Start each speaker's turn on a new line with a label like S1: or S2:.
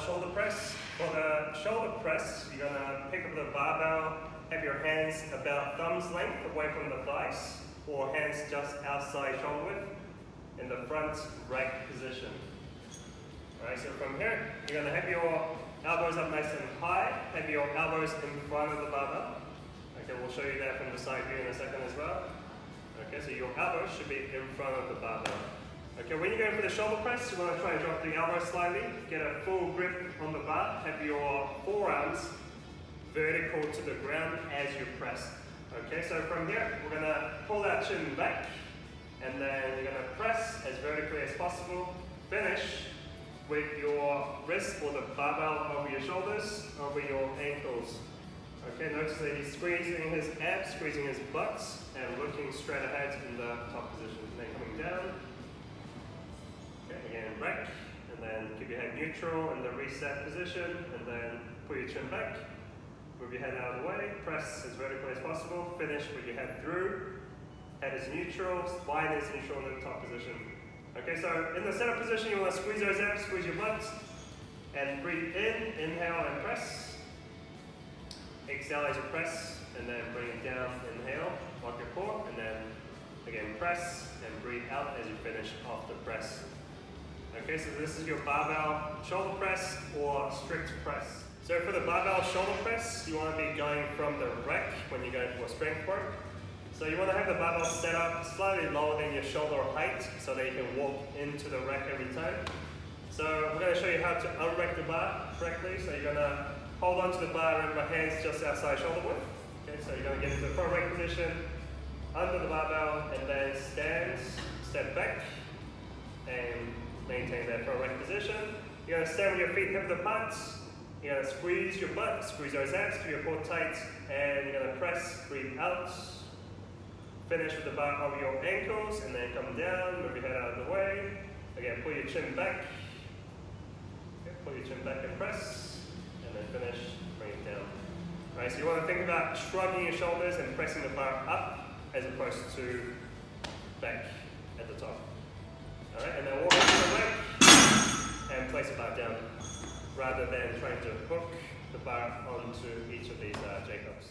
S1: shoulder press. For the shoulder press, you're going to pick up the barbell, have your hands about thumb's length away from the thighs, or hands just outside shoulder width in the front rack position. Alright, so from here, you're going to have your elbows up nice and high, have your elbows in front of the barbell. Okay, we'll show you that from the side view in a second as well. Okay, so your elbows should be in front of the barbell. Okay, when you're going for the shoulder press, you want to try and drop the elbow slightly, get a full grip on the bar, have your forearms vertical to the ground as you press. Okay, so from here, we're going to pull that chin back, and then you're going to press as vertically as possible. Finish with your wrist or the barbell over your shoulders, over your ankles. Okay, notice that he's squeezing his abs, squeezing his buttocks, and looking straight ahead in the top position. And then coming down. Okay, again, rack, and then keep your head neutral in the reset position, and then pull your chin back. Move your head out of the way, press as vertically as possible, finish with your head through, head is neutral, spine is neutral in the top position. Okay, so in the setup position, you want to squeeze those abs, squeeze your butt, and breathe in, inhale and press. Exhale as you press, and then bring it down, inhale, lock your core, and then again press, and breathe out as you finish off the press. Okay, so this is your barbell shoulder press or strict press. So for the barbell shoulder press, you want to be going from the rack when you're going for strength work. So you want to have the barbell set up slightly lower than your shoulder height so that you can walk into the rack every time. So we're going to show you how to unrack the bar correctly. So you're going to hold onto the bar, remember hands just outside shoulder width. Okay, so you're going to get into the front rack position, under the barbell, and then stand, step back, and maintain that front rack position. You're going to stand with your feet hip width apart. You're going to squeeze your butt, squeeze those abs, keep your core tight, and you're going to press, breathe out. Finish with the bar over your ankles, and then come down, move your head out of the way. Again, pull your chin back. Okay, pull your chin back and press, and then finish, bring it down. All right, so you want to think about shrugging your shoulders and pressing the bar up, as opposed to back at the top. All right, and then walk into the leg, and place the bar down, rather than trying to hook the bar onto each of these J-cups.